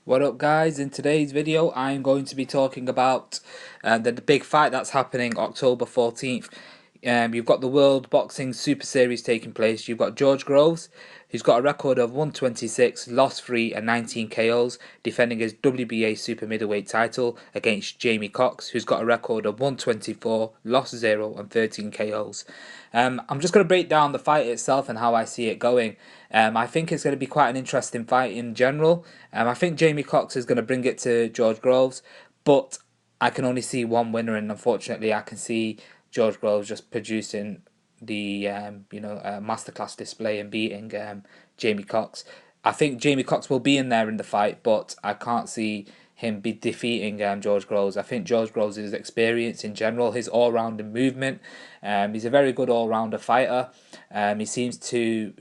What up guys, in today's video I'm going to be talking about the big fight that's happening October 14th. You've got the World Boxing Super Series taking place. You've got George Groves, who's got a record of 126, lost 3 and 19 KOs, defending his WBA Super Middleweight title against Jamie Cox, who's got a record of 124, lost 0 and 13 KOs. I'm just going to break down the fight itself and how I see it going. I think it's going to be quite an interesting fight in general. I think Jamie Cox is going to bring it to George Groves, but I can only see one winner, and unfortunately I can see George Groves just producing the masterclass display and beating Jamie Cox. I think Jamie Cox will be in there in the fight, but I can't see him be defeating George Groves. I think George Groves' experience in general, his all-rounder movement, he's a very good all-rounder fighter. He seems to,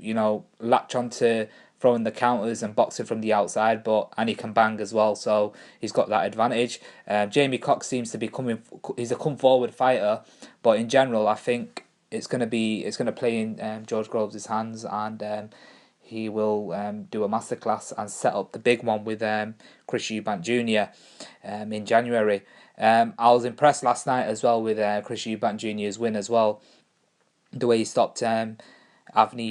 latch onto throwing the counters and boxing from the outside, and he can bang as well, so he's got that advantage. Jamie Cox seems to be he's a come-forward fighter, but in general, I think it's going to play in George Groves' hands, and he will do a masterclass and set up the big one with Chris Eubank Jr. In January. I was impressed last night as well with Chris Eubank Jr.'s win as well. The way he stopped Avni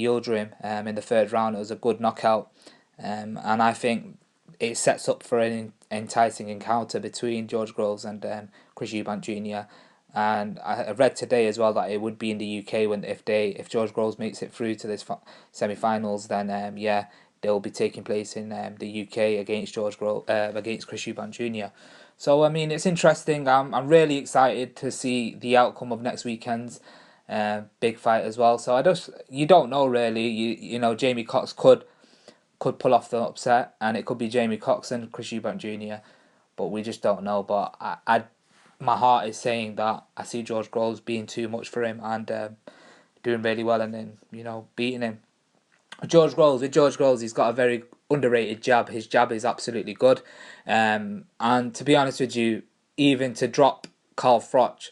Yildirim in the third round, it was a good knockout. And I think it sets up for an enticing encounter between George Groves and Chris Eubank Jr. And I read today as well that it would be in the UK if George Groves makes it through to this semi-finals, then they will be taking place in the UK against against Chris Eubank Jr. So I mean, it's interesting. I'm really excited to see the outcome of next weekend's big fight as well. So you don't know really. You know Jamie Cox could pull off the upset, and it could be Jamie Cox and Chris Eubank Jr. But we just don't know. But my heart is saying that I see George Groves being too much for him and doing really well, and then beating him. With George Groves, he's got a very underrated jab. His jab is absolutely good, and to be honest with you, even to drop Carl Froch,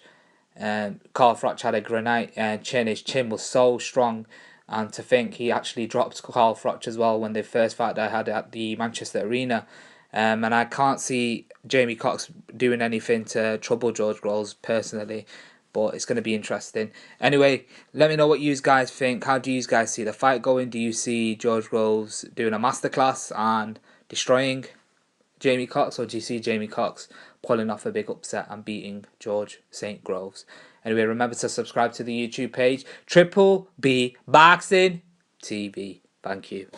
Carl Froch had a granite chin. His chin was so strong, and to think he actually dropped Carl Froch as well when the first fight I had at the Manchester Arena. And I can't see Jamie Cox doing anything to trouble George Groves personally, but it's going to be interesting. Anyway, let me know what you guys think. How do you guys see the fight going? Do you see George Groves doing a masterclass and destroying Jamie Cox, or do you see Jamie Cox pulling off a big upset and beating George St. Groves? Anyway, remember to subscribe to the YouTube page, Triple B Boxing TV. Thank you.